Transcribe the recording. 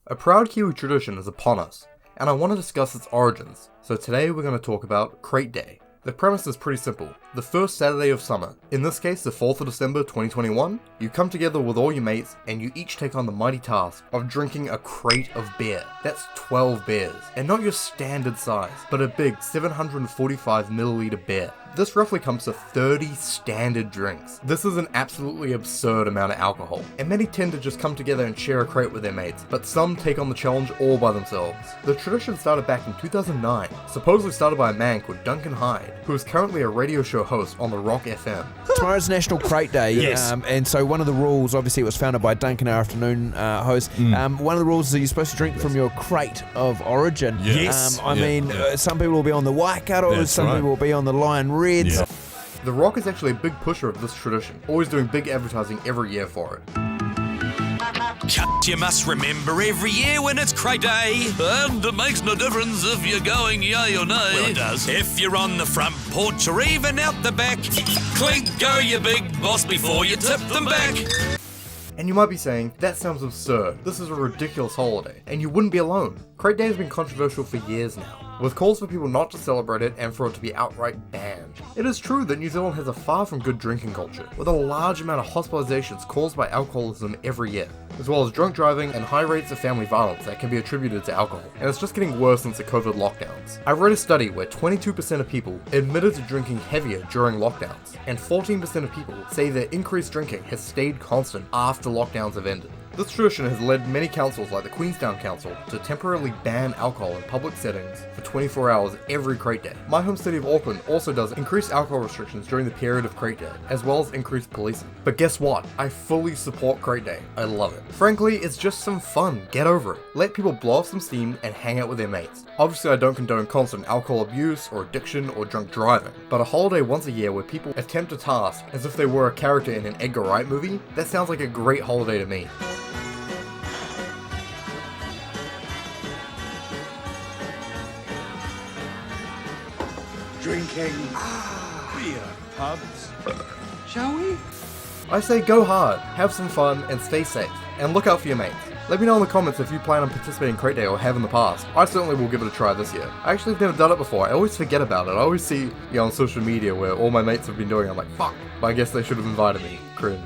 A proud Kiwi tradition is upon us, and I want to discuss its origins, so today we're going to talk about Crate Day. The premise is pretty simple. The first Saturday of summer, in this case the 4th of December 2021, you come together with all your mates and you each take on the mighty task of drinking a crate of beer. That's 12 beers, and not your standard size, but a big 745ml beer. This roughly comes to 30 standard drinks. This is an absolutely absurd amount of alcohol, and many tend to just come together and share a crate with their mates, but some take on the challenge all by themselves. The tradition started back in 2009, supposedly started by a man called Duncan Hyde, who is currently a radio show host on the Rock FM. Tomorrow's National Crate Day, Yes. And so one of the rules, obviously it was founded by Duncan, our afternoon host, one of the rules is that you're supposed to drink from your crate of origin. Yes. Some people will be on the Waikatos, That's some right. people will be on the Lion Reds. Yeah. The Rock is actually a big pusher of this tradition, always doing big advertising every year for it. You must remember every year when it's Crate Day. And it makes no difference if you're going yay or nay. Well, it does. If you're on the front porch or even out the back, clink go you big boss before you tip them back. And you might be saying, that sounds absurd, this is a ridiculous holiday, and you wouldn't be alone. Crate Day has been controversial for years now, with calls for people not to celebrate it and for it to be outright banned. It is true that New Zealand has a far from good drinking culture, with a large amount of hospitalizations caused by alcoholism every year, as well as drunk driving and high rates of family violence that can be attributed to alcohol, and it's just getting worse since the COVID lockdowns. I read a study where 22% of people admitted to drinking heavier during lockdowns, and 14% of people say that increased drinking has stayed constant after lockdowns have ended. This tradition has led many councils like the Queenstown Council to temporarily ban alcohol in public settings for 24 hours every Crate Day. My home city of Auckland also does increased alcohol restrictions during the period of Crate Day, as well as increased policing. But guess what? I fully support Crate Day. I love it. Frankly, it's just some fun. Get over it. Let people blow off some steam and hang out with their mates. Obviously, I don't condone constant alcohol abuse or addiction or drunk driving, but a holiday once a year where people attempt a task as if they were a character in an Edgar Wright movie, that sounds like a great holiday to me. Drinking beer pubs. Shall we? I say go hard, have some fun, and stay safe. And look out for your mates. Let me know in the comments if you plan on participating in Crate Day or have in the past. I certainly will give it a try this year. I actually have never done it before. I always forget about it. I always see, on social media where all my mates have been doing it. I'm like, fuck. But I guess they should have invited me. Cringe.